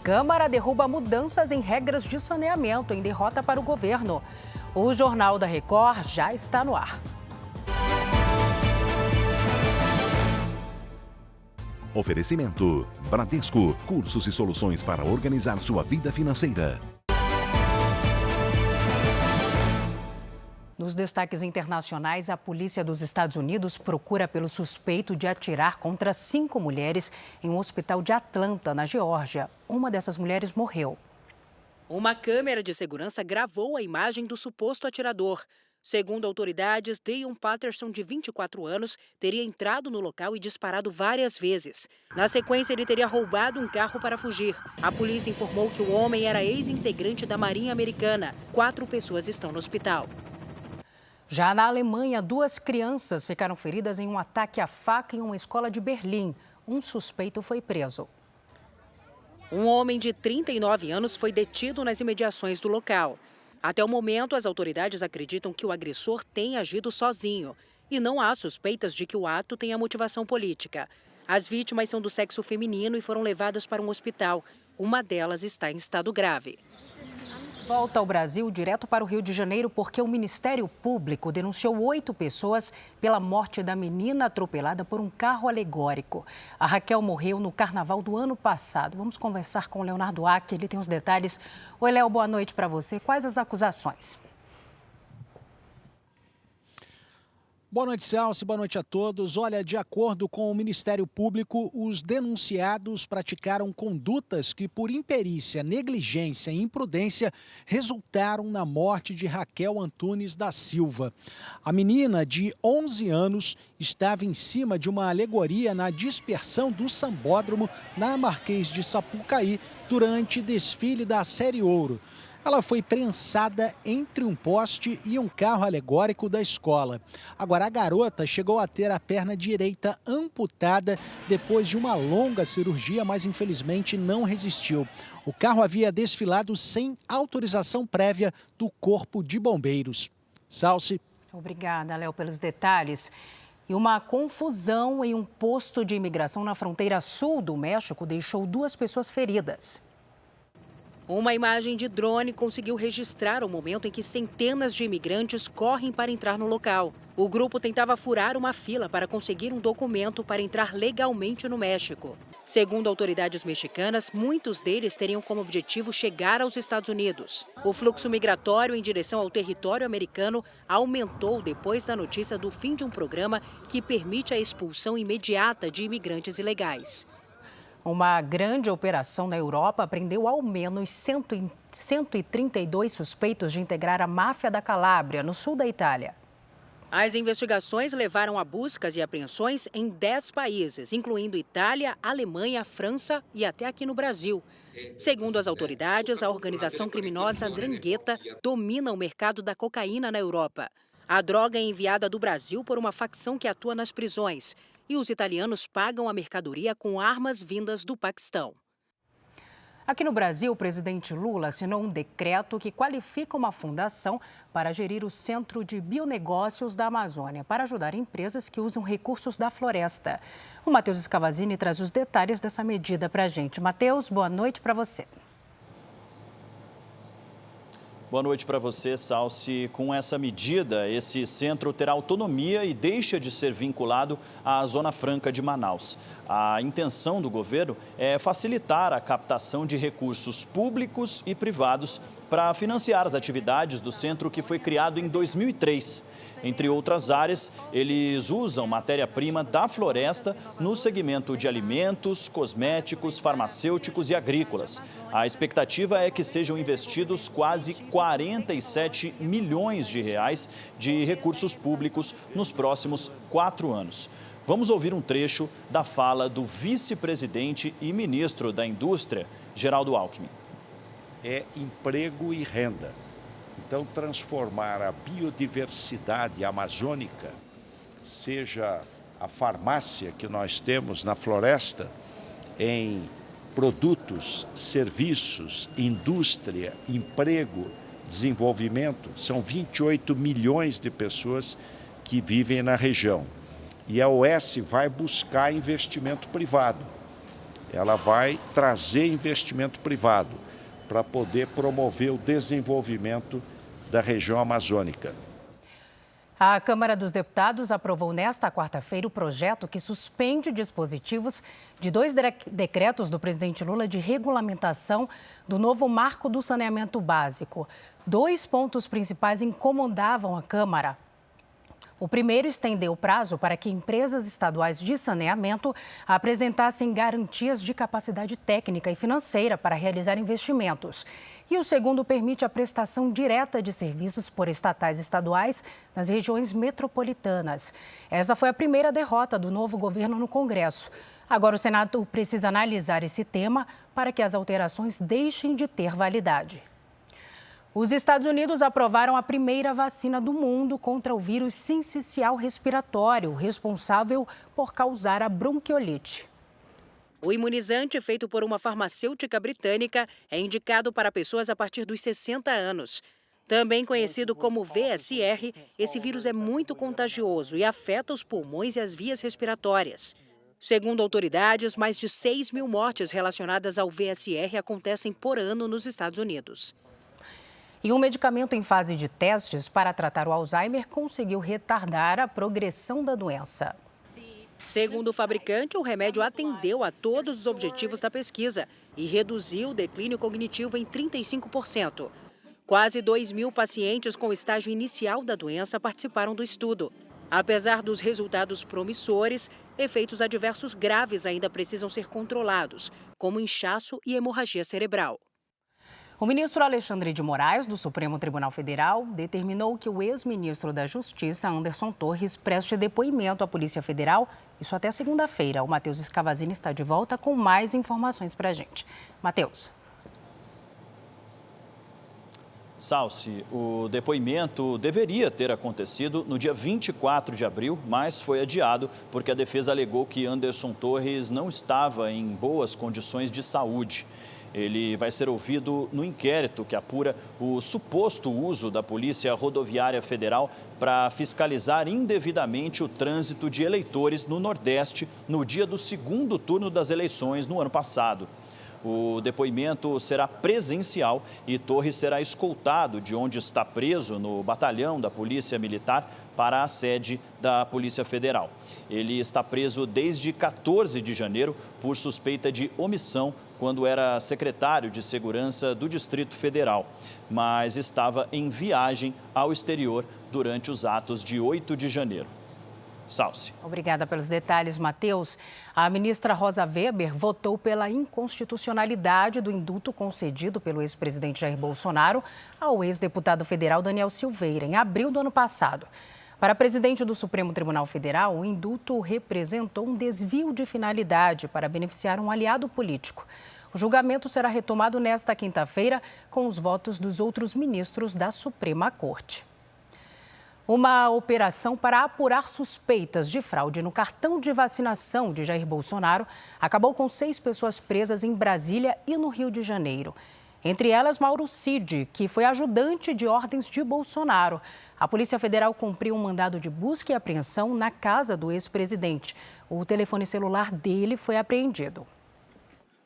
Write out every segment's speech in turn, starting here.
Câmara derruba mudanças em regras de saneamento em derrota para o governo. O Jornal da Record já está no ar. Oferecimento: Bradesco, cursos e soluções para organizar sua vida financeira. Nos destaques internacionais, a polícia dos Estados Unidos procura pelo suspeito de atirar contra 5 mulheres em um hospital de Atlanta, na Geórgia. Uma dessas mulheres morreu. Uma câmera de segurança gravou a imagem do suposto atirador. Segundo autoridades, Deion Patterson, de 24 anos, teria entrado no local e disparado várias vezes. Na sequência, ele teria roubado um carro para fugir. A polícia informou que o homem era ex-integrante da Marinha Americana. 4 pessoas estão no hospital. Já na Alemanha, 2 crianças ficaram feridas em um ataque à faca em uma escola de Berlim. Um suspeito foi preso. Um homem de 39 anos foi detido nas imediações do local. Até o momento, as autoridades acreditam que o agressor tenha agido sozinho e não há suspeitas de que o ato tenha motivação política. As vítimas são do sexo feminino e foram levadas para um hospital. Uma delas está em estado grave. Volta ao Brasil, direto para o Rio de Janeiro, porque o Ministério Público denunciou 8 pessoas pela morte da menina atropelada por um carro alegórico. A Raquel morreu no carnaval do ano passado. Vamos conversar com o Leonardo Aque, ele tem os detalhes. Oi, Léo, boa noite para você. Quais as acusações? Boa noite, Celso. Boa noite a todos. Olha, de acordo com o Ministério Público, os denunciados praticaram condutas que, por imperícia, negligência e imprudência, resultaram na morte de Raquel Antunes da Silva. A menina, de 11 anos, estava em cima de uma alegoria na dispersão do Sambódromo, na Marquês de Sapucaí, durante desfile da Série Ouro. Ela foi prensada entre um poste e um carro alegórico da escola. Agora, a garota chegou a ter a perna direita amputada depois de uma longa cirurgia, mas infelizmente não resistiu. O carro havia desfilado sem autorização prévia do Corpo de Bombeiros. Salce. Obrigada, Léo, pelos detalhes. E uma confusão em um posto de imigração na fronteira sul do México deixou 2 pessoas feridas. Uma imagem de drone conseguiu registrar o momento em que centenas de imigrantes correm para entrar no local. O grupo tentava furar uma fila para conseguir um documento para entrar legalmente no México. Segundo autoridades mexicanas, muitos deles teriam como objetivo chegar aos Estados Unidos. O fluxo migratório em direção ao território americano aumentou depois da notícia do fim de um programa que permite a expulsão imediata de imigrantes ilegais. Uma grande operação na Europa prendeu ao menos 132 suspeitos de integrar a máfia da Calábria, no sul da Itália. As investigações levaram a buscas e apreensões em 10 países, incluindo Itália, Alemanha, França e até aqui no Brasil. Segundo as autoridades, a organização criminosa 'Ndrangheta domina o mercado da cocaína na Europa. A droga é enviada do Brasil por uma facção que atua nas prisões. E os italianos pagam a mercadoria com armas vindas do Paquistão. Aqui no Brasil, o presidente Lula assinou um decreto que qualifica uma fundação para gerir o Centro de Bionegócios da Amazônia, para ajudar empresas que usam recursos da floresta. O Matheus Escavazini traz os detalhes dessa medida para a gente. Matheus, boa noite para você. Boa noite para você, Salsi. Com essa medida, esse centro terá autonomia e deixa de ser vinculado à Zona Franca de Manaus. A intenção do governo é facilitar a captação de recursos públicos e privados para financiar as atividades do centro que foi criado em 2003. Entre outras áreas, eles usam matéria-prima da floresta no segmento de alimentos, cosméticos, farmacêuticos e agrícolas. A expectativa é que sejam investidos quase 47 milhões de reais de recursos públicos nos próximos 4 anos. Vamos ouvir um trecho da fala do vice-presidente e ministro da Indústria, Geraldo Alckmin. É emprego e renda. Então, transformar a biodiversidade amazônica, seja a farmácia que nós temos na floresta, em produtos, serviços, indústria, emprego, desenvolvimento, são 28 milhões de pessoas que vivem na região. E a OS vai buscar investimento privado. ela vai trazer investimento privado para poder promover o desenvolvimento da região amazônica. A Câmara dos Deputados aprovou nesta quarta-feira o projeto que suspende dispositivos de 2 decretos do presidente Lula de regulamentação do novo marco do saneamento básico. 2 pontos principais incomodavam a Câmara. O primeiro estendeu o prazo para que empresas estaduais de saneamento apresentassem garantias de capacidade técnica e financeira para realizar investimentos. E o segundo permite a prestação direta de serviços por estatais e estaduais nas regiões metropolitanas. Essa foi a primeira derrota do novo governo no Congresso. Agora o Senado precisa analisar esse tema para que as alterações deixem de ter validade. Os Estados Unidos aprovaram a primeira vacina do mundo contra o vírus sincicial respiratório, responsável por causar a bronquiolite. O imunizante, feito por uma farmacêutica britânica, é indicado para pessoas a partir dos 60 anos. Também conhecido como VSR, esse vírus é muito contagioso e afeta os pulmões e as vias respiratórias. Segundo autoridades, mais de 6 mil mortes relacionadas ao VSR acontecem por ano nos Estados Unidos. E um medicamento em fase de testes para tratar o Alzheimer conseguiu retardar a progressão da doença. Segundo o fabricante, o remédio atendeu a todos os objetivos da pesquisa e reduziu o declínio cognitivo em 35%. Quase 2 mil pacientes com estágio inicial da doença participaram do estudo. Apesar dos resultados promissores, efeitos adversos graves ainda precisam ser controlados, como inchaço e hemorragia cerebral. O ministro Alexandre de Moraes, do Supremo Tribunal Federal, determinou que o ex-ministro da Justiça, Anderson Torres, preste depoimento à Polícia Federal, isso até segunda-feira. O Matheus Escavazini está de volta com mais informações para a gente. Matheus. Salsi, o depoimento deveria ter acontecido no dia 24 de abril, mas foi adiado porque a defesa alegou que Anderson Torres não estava em boas condições de saúde. Ele vai ser ouvido no inquérito que apura o suposto uso da Polícia Rodoviária Federal para fiscalizar indevidamente o trânsito de eleitores no Nordeste no dia do segundo turno das eleições no ano passado. O depoimento será presencial e Torres será escoltado de onde está preso no batalhão da Polícia Militar para a sede da Polícia Federal. Ele está preso desde 14 de janeiro por suspeita de omissão quando era secretário de Segurança do Distrito Federal, mas estava em viagem ao exterior durante os atos de 8 de janeiro. Salsi. Obrigada pelos detalhes, Matheus. A ministra Rosa Weber votou pela inconstitucionalidade do indulto concedido pelo ex-presidente Jair Bolsonaro ao ex-deputado federal Daniel Silveira, em abril do ano passado. Para a presidente do Supremo Tribunal Federal, o indulto representou um desvio de finalidade para beneficiar um aliado político. O julgamento será retomado nesta quinta-feira com os votos dos outros ministros da Suprema Corte. Uma operação para apurar suspeitas de fraude no cartão de vacinação de Jair Bolsonaro acabou com 6 pessoas presas em Brasília e no Rio de Janeiro. Entre elas, Mauro Cid, que foi ajudante de ordens de Bolsonaro. A Polícia Federal cumpriu um mandado de busca e apreensão na casa do ex-presidente. O telefone celular dele foi apreendido.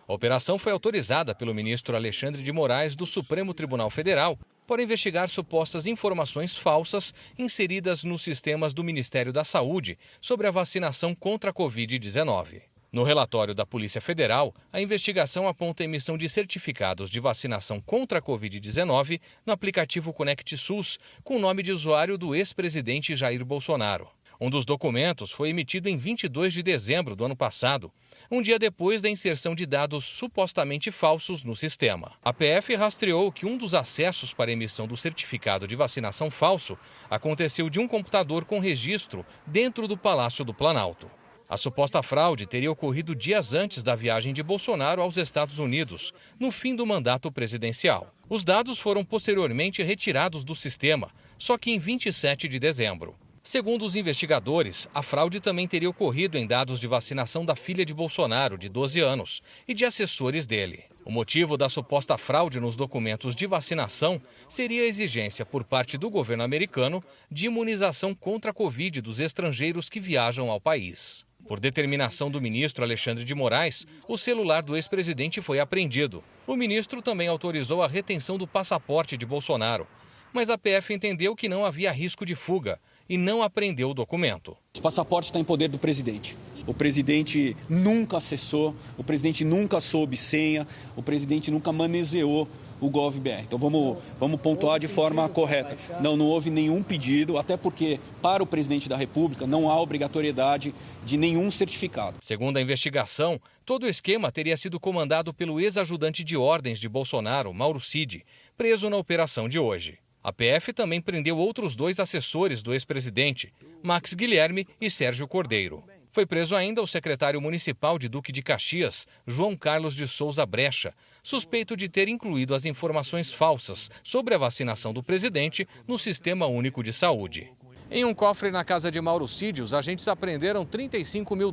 A operação foi autorizada pelo ministro Alexandre de Moraes, do Supremo Tribunal Federal, para investigar supostas informações falsas inseridas nos sistemas do Ministério da Saúde sobre a vacinação contra a Covid-19. No relatório da Polícia Federal, a investigação aponta a emissão de certificados de vacinação contra a Covid-19 no aplicativo Conect SUS, com o nome de usuário do ex-presidente Jair Bolsonaro. Um dos documentos foi emitido em 22 de dezembro do ano passado, um dia depois da inserção de dados supostamente falsos no sistema. A PF rastreou que um dos acessos para a emissão do certificado de vacinação falso aconteceu de um computador com registro dentro do Palácio do Planalto. A suposta fraude teria ocorrido dias antes da viagem de Bolsonaro aos Estados Unidos, no fim do mandato presidencial. Os dados foram posteriormente retirados do sistema, só que em 27 de dezembro. Segundo os investigadores, a fraude também teria ocorrido em dados de vacinação da filha de Bolsonaro, de 12 anos, e de assessores dele. O motivo da suposta fraude nos documentos de vacinação seria a exigência por parte do governo americano de imunização contra a Covid dos estrangeiros que viajam ao país. Por determinação do ministro Alexandre de Moraes, o celular do ex-presidente foi apreendido. O ministro também autorizou a retenção do passaporte de Bolsonaro. Mas a PF entendeu que não havia risco de fuga e não apreendeu o documento. O passaporte está em poder do presidente. O presidente nunca acessou, o presidente nunca soube senha, o presidente nunca manuseou o GovBR. Então vamos pontuar de forma correta. Não houve nenhum pedido, até porque para o presidente da República não há obrigatoriedade de nenhum certificado. Segundo a investigação, todo o esquema teria sido comandado pelo ex-ajudante de ordens de Bolsonaro, Mauro Cid, preso na operação de hoje. A PF também prendeu outros 2 assessores do ex-presidente, Max Guilherme e Sérgio Cordeiro. Foi preso ainda o secretário municipal de Duque de Caxias, João Carlos de Souza Brecha, suspeito de ter incluído as informações falsas sobre a vacinação do presidente no Sistema Único de Saúde. Em um cofre na casa de Mauro Cid, os agentes apreenderam $35 mil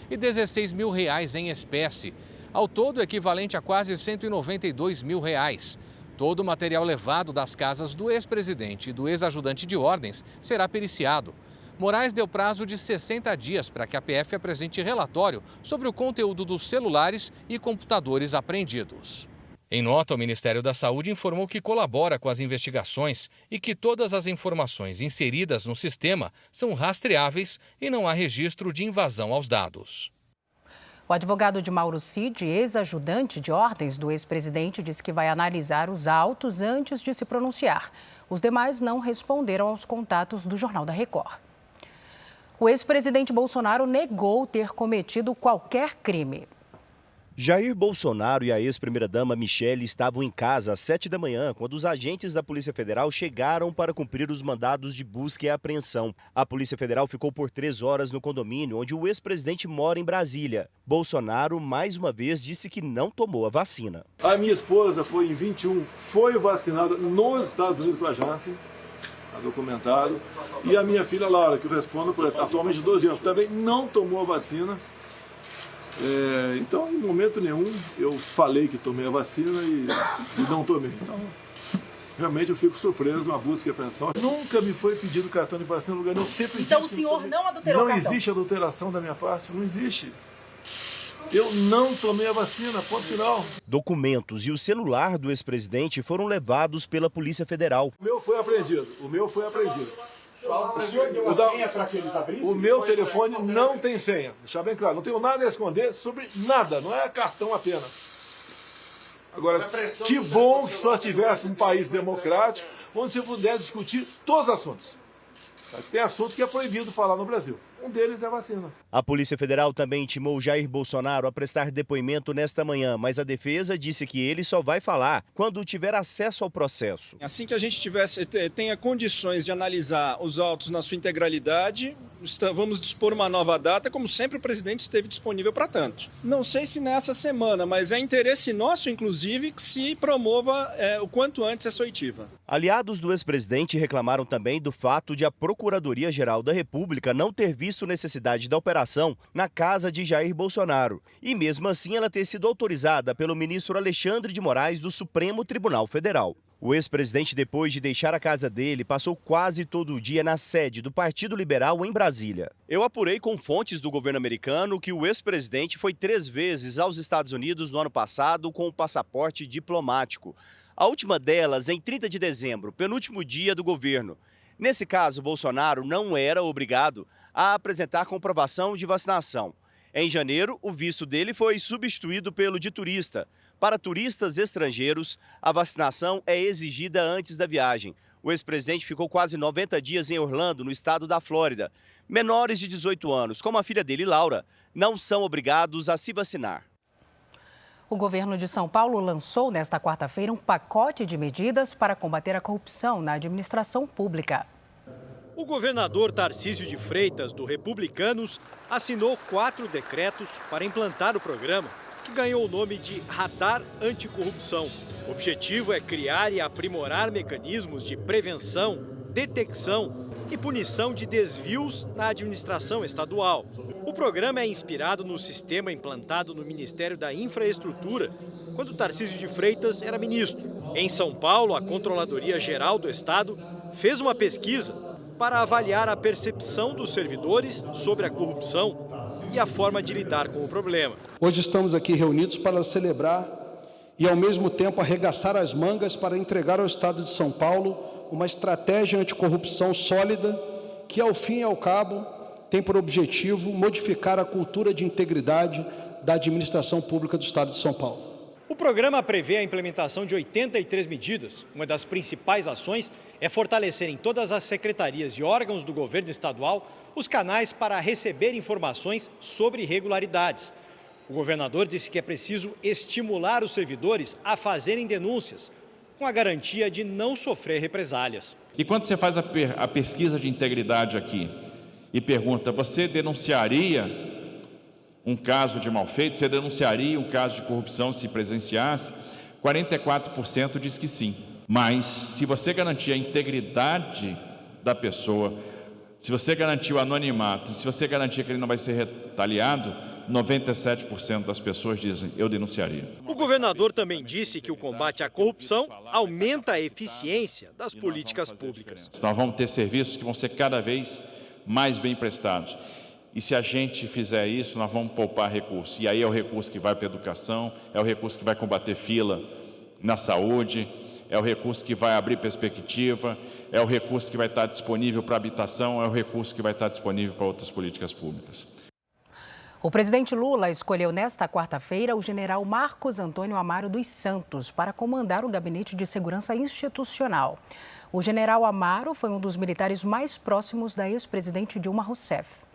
e R$16 mil em espécie. Ao todo, equivalente a quase R$192 mil. Todo o material levado das casas do ex-presidente e do ex-ajudante de ordens será periciado. Moraes deu prazo de 60 dias para que a PF apresente relatório sobre o conteúdo dos celulares e computadores apreendidos. Em nota, o Ministério da Saúde informou que colabora com as investigações e que todas as informações inseridas no sistema são rastreáveis e não há registro de invasão aos dados. O advogado de Mauro Cid, ex-ajudante de ordens do ex-presidente, disse que vai analisar os autos antes de se pronunciar. Os demais não responderam aos contatos do Jornal da Record. O ex-presidente Bolsonaro negou ter cometido qualquer crime. Jair Bolsonaro e a ex-primeira-dama Michele estavam em casa às 7 da manhã, quando os agentes da Polícia Federal chegaram para cumprir os mandados de busca e apreensão. A Polícia Federal ficou por 3 horas no condomínio onde o ex-presidente mora em Brasília. Bolsonaro, mais uma vez, disse que não tomou a vacina. A minha esposa foi em 21, foi vacinada nos Estados Unidos com a Janssen, está documentado. E a minha filha Laura, que eu respondo por atualmente 12 anos, também não tomou a vacina. Então, em momento nenhum, eu falei que tomei a vacina e não tomei. Então, realmente eu fico surpreso com a busca e apreensão. Nunca me foi pedido cartão de vacina no lugar nenhum. Sempre então o senhor não adulterou o cartão? Não existe adulteração da minha parte, não existe. Eu não tomei a vacina, ponto final. Documentos e o celular do ex-presidente foram levados pela Polícia Federal. O meu foi apreendido. O senhor deu a senha para que eles abrissem? O meu telefone não tem senha. Deixar bem claro, não tenho nada a esconder sobre nada, não é cartão apenas. Agora, que bom que só tivesse um país democrático onde se pudesse discutir todos os assuntos. Tem assuntos que é proibido falar no Brasil. Um deles é a vacina. A Polícia Federal também intimou Jair Bolsonaro a prestar depoimento nesta manhã, mas a defesa disse que ele só vai falar quando tiver acesso ao processo. Assim que a gente tenha condições de analisar os autos na sua integralidade, vamos dispor uma nova data, como sempre o presidente esteve disponível para tanto. Não sei se nessa semana, mas é interesse nosso, inclusive, que se promova o quanto antes essa oitiva. Aliados do ex-presidente reclamaram também do fato de a Procuradoria-Geral da República não ter visto necessidade da operação na casa de Jair Bolsonaro. E mesmo assim ela ter sido autorizada pelo ministro Alexandre de Moraes do Supremo Tribunal Federal. O ex-presidente, depois de deixar a casa dele, passou quase todo o dia na sede do Partido Liberal em Brasília. Eu apurei com fontes do governo americano que o ex-presidente foi 3 vezes aos Estados Unidos no ano passado com o passaporte diplomático. A última delas em 30 de dezembro, penúltimo dia do governo. Nesse caso, Bolsonaro não era obrigado a apresentar comprovação de vacinação. Em janeiro, o visto dele foi substituído pelo de turista. Para turistas estrangeiros, a vacinação é exigida antes da viagem. O ex-presidente ficou quase 90 dias em Orlando, no estado da Flórida. Menores de 18 anos, como a filha dele, Laura, não são obrigados a se vacinar. O governo de São Paulo lançou nesta quarta-feira um pacote de medidas para combater a corrupção na administração pública. O governador Tarcísio de Freitas, do Republicanos, assinou 4 decretos para implantar o programa, que ganhou o nome de Radar Anticorrupção. O objetivo é criar e aprimorar mecanismos de prevenção, detecção e punição de desvios na administração estadual. O programa é inspirado no sistema implantado no Ministério da Infraestrutura, quando Tarcísio de Freitas era ministro. Em São Paulo, a Controladoria Geral do Estado fez uma pesquisa para avaliar a percepção dos servidores sobre a corrupção. e a forma de lidar com o problema. Hoje estamos aqui reunidos para celebrar e, ao mesmo tempo, arregaçar as mangas para entregar ao Estado de São Paulo uma estratégia anticorrupção sólida que, ao fim e ao cabo, tem por objetivo modificar a cultura de integridade da administração pública do Estado de São Paulo. O programa prevê a implementação de 83 medidas. Uma das principais ações é fortalecer em todas as secretarias e órgãos do governo estadual os canais para receber informações sobre irregularidades. O governador disse que é preciso estimular os servidores a fazerem denúncias, com a garantia de não sofrer represálias. E quando você faz a pesquisa de integridade aqui e pergunta, você denunciaria um caso de mal feito, você denunciaria um caso de corrupção se presenciasse? 44% diz que sim. Mas, se você garantir a integridade da pessoa, se você garantir o anonimato, se você garantir que ele não vai ser retaliado, 97% das pessoas dizem, eu denunciaria. O governador também disse que o combate à corrupção aumenta a eficiência das políticas públicas. Nós vamos ter serviços que vão ser cada vez mais bem prestados. E se a gente fizer isso, nós vamos poupar recursos. E aí é o recurso que vai para a educação, é o recurso que vai combater fila na saúde, é o recurso que vai abrir perspectiva, é o recurso que vai estar disponível para habitação, é o recurso que vai estar disponível para outras políticas públicas. O presidente Lula escolheu nesta quarta-feira o general Marcos Antônio Amaro dos Santos para comandar o Gabinete de Segurança Institucional. O general Amaro foi um dos militares mais próximos da ex-presidente Dilma Rousseff.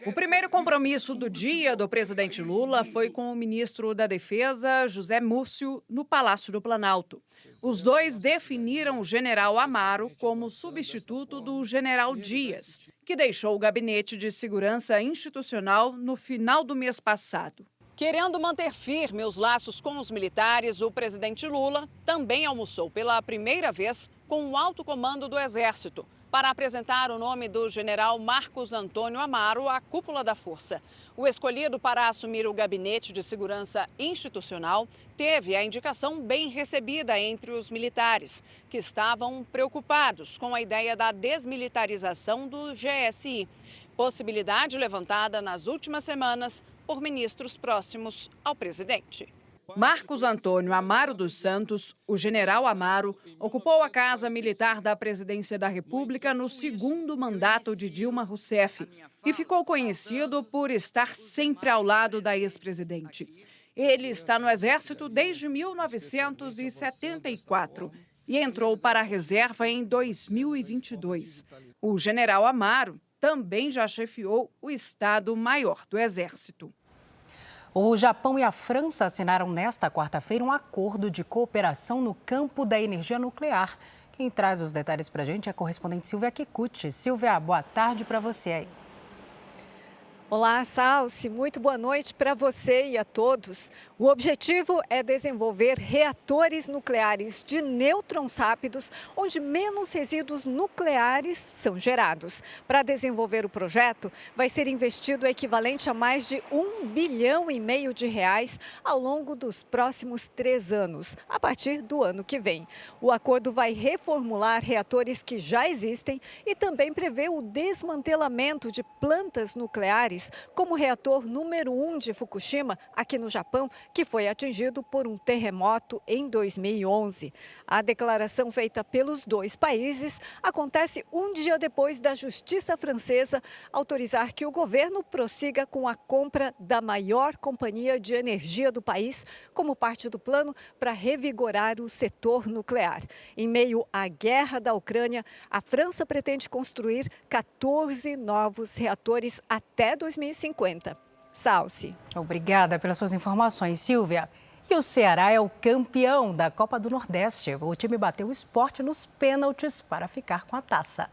O primeiro compromisso do dia do presidente Lula foi com o ministro da Defesa, José Múcio, no Palácio do Planalto. Os dois definiram o general Amaro como substituto do general Dias, que deixou o Gabinete de Segurança Institucional no final do mês passado. Querendo manter firme os laços com os militares, o presidente Lula também almoçou pela primeira vez com o alto comando do Exército, para apresentar o nome do general Marcos Antônio Amaro à cúpula da Força. O escolhido para assumir o Gabinete de Segurança Institucional teve a indicação bem recebida entre os militares, que estavam preocupados com a ideia da desmilitarização do GSI, possibilidade levantada nas últimas semanas por ministros próximos ao presidente. Marcos Antônio Amaro dos Santos, o general Amaro, ocupou a Casa Militar da Presidência da República no segundo mandato de Dilma Rousseff e ficou conhecido por estar sempre ao lado da ex-presidente. Ele está no Exército desde 1974 e entrou para a reserva em 2022. O general Amaro também já chefiou o Estado-Maior do Exército. O Japão e a França assinaram nesta quarta-feira um acordo de cooperação no campo da energia nuclear. Quem traz os detalhes para a gente é a correspondente Silvia Kikuchi. Silvia, boa tarde para você aí. Olá, Salsi. Muito boa noite para você e a todos. O objetivo é desenvolver reatores nucleares de nêutrons rápidos, onde menos resíduos nucleares são gerados. Para desenvolver o projeto, vai ser investido o equivalente a mais de R$1,5 bilhão ao longo dos próximos 3 anos, a partir do ano que vem. O acordo vai reformular reatores que já existem e também prevê o desmantelamento de plantas nucleares, como o reator número 1 de Fukushima, aqui no Japão, que foi atingido por um terremoto em 2011. A declaração feita pelos dois países acontece um dia depois da Justiça francesa autorizar que o governo prossiga com a compra da maior companhia de energia do país, como parte do plano para revigorar o setor nuclear. Em meio à guerra da Ucrânia, a França pretende construir 14 novos reatores até 2050. Salsi. Obrigada pelas suas informações, Silvia. E o Ceará é o campeão da Copa do Nordeste. O time bateu o Sport nos pênaltis para ficar com a taça.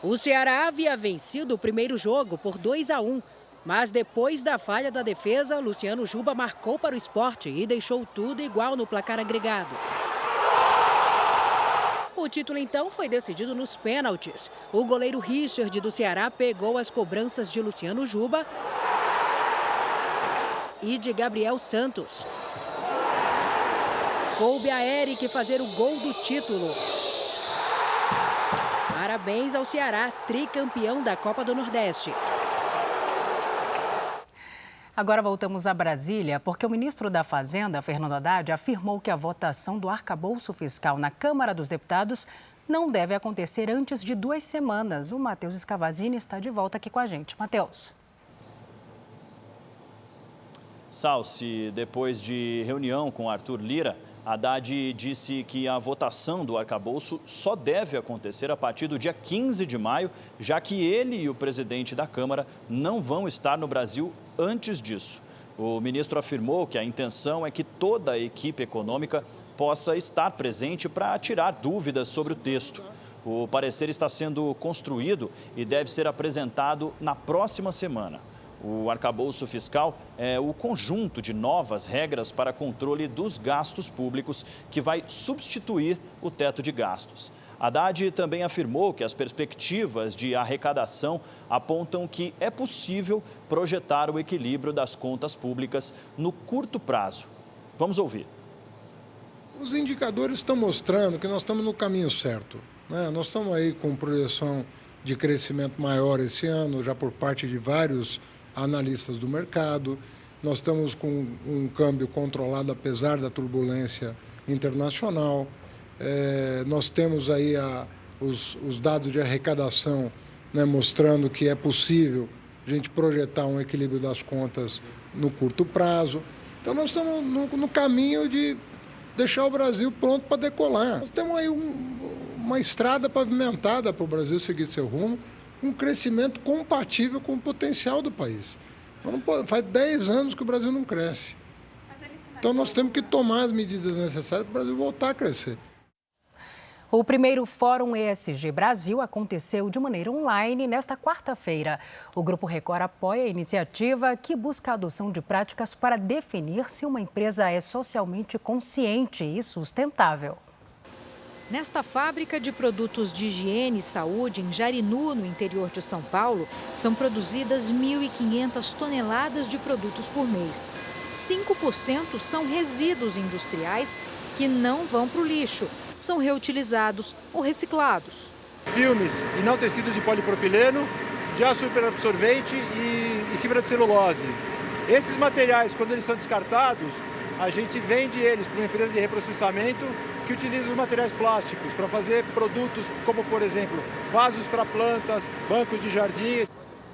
O Ceará havia vencido o primeiro jogo por 2-1, mas depois da falha da defesa, Luciano Juba marcou para o Sport e deixou tudo igual no placar agregado. O título, então, foi decidido nos pênaltis. O goleiro Richard do Ceará pegou as cobranças de Luciano Juba e de Gabriel Santos. Coube a Eric fazer o gol do título. Parabéns ao Ceará, tricampeão da Copa do Nordeste. Agora voltamos a Brasília, porque o ministro da Fazenda, Fernando Haddad, afirmou que a votação do arcabouço fiscal na Câmara dos Deputados não deve acontecer antes de 2 semanas. O Matheus Scavazini está de volta aqui com a gente. Matheus. Salsi, depois de reunião com Arthur Lira, Haddad disse que a votação do arcabouço só deve acontecer a partir do dia 15 de maio, já que ele e o presidente da Câmara não vão estar no Brasil antes disso. O ministro afirmou que a intenção é que toda a equipe econômica possa estar presente para tirar dúvidas sobre o texto. O parecer está sendo construído e deve ser apresentado na próxima semana. O arcabouço fiscal é o conjunto de novas regras para controle dos gastos públicos que vai substituir o teto de gastos. Haddad também afirmou que as perspectivas de arrecadação apontam que é possível projetar o equilíbrio das contas públicas no curto prazo. Vamos ouvir. Os indicadores estão mostrando que nós estamos no caminho certo, né? Nós estamos aí com projeção de crescimento maior esse ano, já por parte de vários analistas do mercado. Nós estamos com um câmbio controlado apesar da turbulência internacional. Nós temos aí os dados de arrecadação, né, mostrando que é possível a gente projetar um equilíbrio das contas no curto prazo. Então nós estamos no caminho de deixar o Brasil pronto para decolar. Nós temos aí uma estrada pavimentada para o Brasil seguir seu rumo, com um crescimento compatível com o potencial do país. Faz 10 anos que o Brasil não cresce. Então nós temos que tomar as medidas necessárias para o Brasil voltar a crescer. O primeiro Fórum ESG Brasil aconteceu de maneira online nesta quarta-feira. O Grupo Record apoia a iniciativa que busca a adoção de práticas para definir se uma empresa é socialmente consciente e sustentável. Nesta fábrica de produtos de higiene e saúde, em Jarinu, no interior de São Paulo, são produzidas 1.500 toneladas de produtos por mês. 5% são resíduos industriais que não vão para o lixo, são reutilizados ou reciclados. Filmes e não tecidos de polipropileno, já superabsorvente e fibra de celulose. Esses materiais, quando eles são descartados, a gente vende eles para uma empresa de reprocessamento que utiliza os materiais plásticos para fazer produtos como, por exemplo, vasos para plantas, bancos de jardim.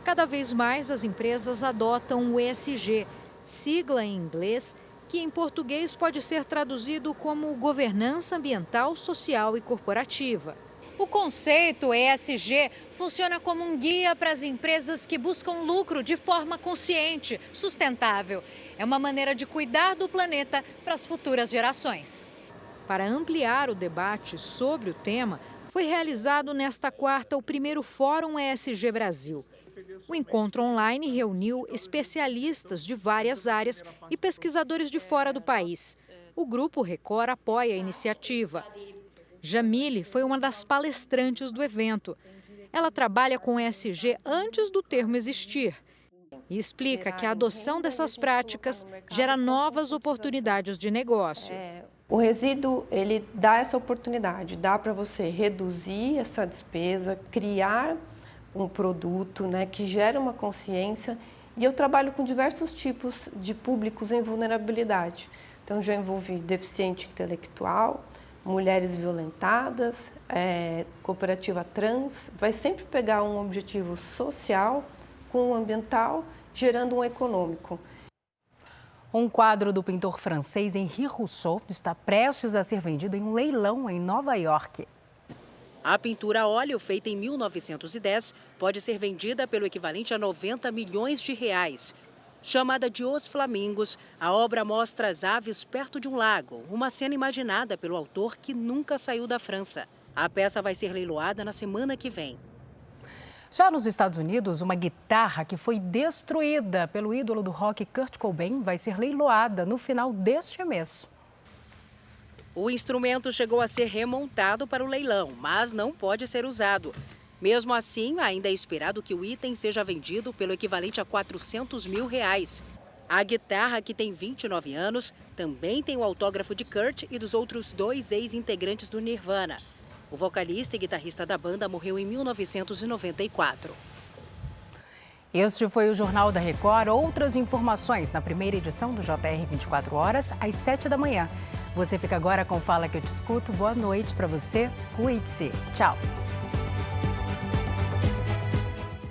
Cada vez mais as empresas adotam o ESG, sigla em inglês, que em português pode ser traduzido como governança ambiental, social e corporativa. O conceito ESG funciona como um guia para as empresas que buscam lucro de forma consciente, sustentável. É uma maneira de cuidar do planeta para as futuras gerações. Para ampliar o debate sobre o tema, foi realizado nesta quarta o primeiro Fórum ESG Brasil. O encontro online reuniu especialistas de várias áreas e pesquisadores de fora do país. O Grupo Record apoia a iniciativa. Jamile foi uma das palestrantes do evento. Ela trabalha com ESG antes do termo existir e explica que a adoção dessas práticas gera novas oportunidades de negócio. O resíduo, ele dá essa oportunidade, dá para você reduzir essa despesa, criar um produto, né, que gera uma consciência. E eu trabalho com diversos tipos de públicos em vulnerabilidade. Então, já envolvi deficiente intelectual, mulheres violentadas, cooperativa trans. Vai sempre pegar um objetivo social com o ambiental, gerando um econômico. Um quadro do pintor francês Henri Rousseau está prestes a ser vendido em um leilão em Nova York. A pintura a óleo, feita em 1910, pode ser vendida pelo equivalente a 90 milhões de reais. Chamada de Os Flamingos, a obra mostra as aves perto de um lago, uma cena imaginada pelo autor que nunca saiu da França. A peça vai ser leiloada na semana que vem. Já nos Estados Unidos, uma guitarra que foi destruída pelo ídolo do rock Kurt Cobain vai ser leiloada no final deste mês. O instrumento chegou a ser remontado para o leilão, mas não pode ser usado. Mesmo assim, ainda é esperado que o item seja vendido pelo equivalente a 400 mil reais. A guitarra, que tem 29 anos, também tem o autógrafo de Kurt e dos outros 2 ex-integrantes do Nirvana. O vocalista e guitarrista da banda morreu em 1994. Este foi o Jornal da Record. Outras informações na primeira edição do JR 24 horas, às 7 da manhã. Você fica agora com Fala Que Eu Te Escuto. Boa noite para você. Cuide-se. Tchau.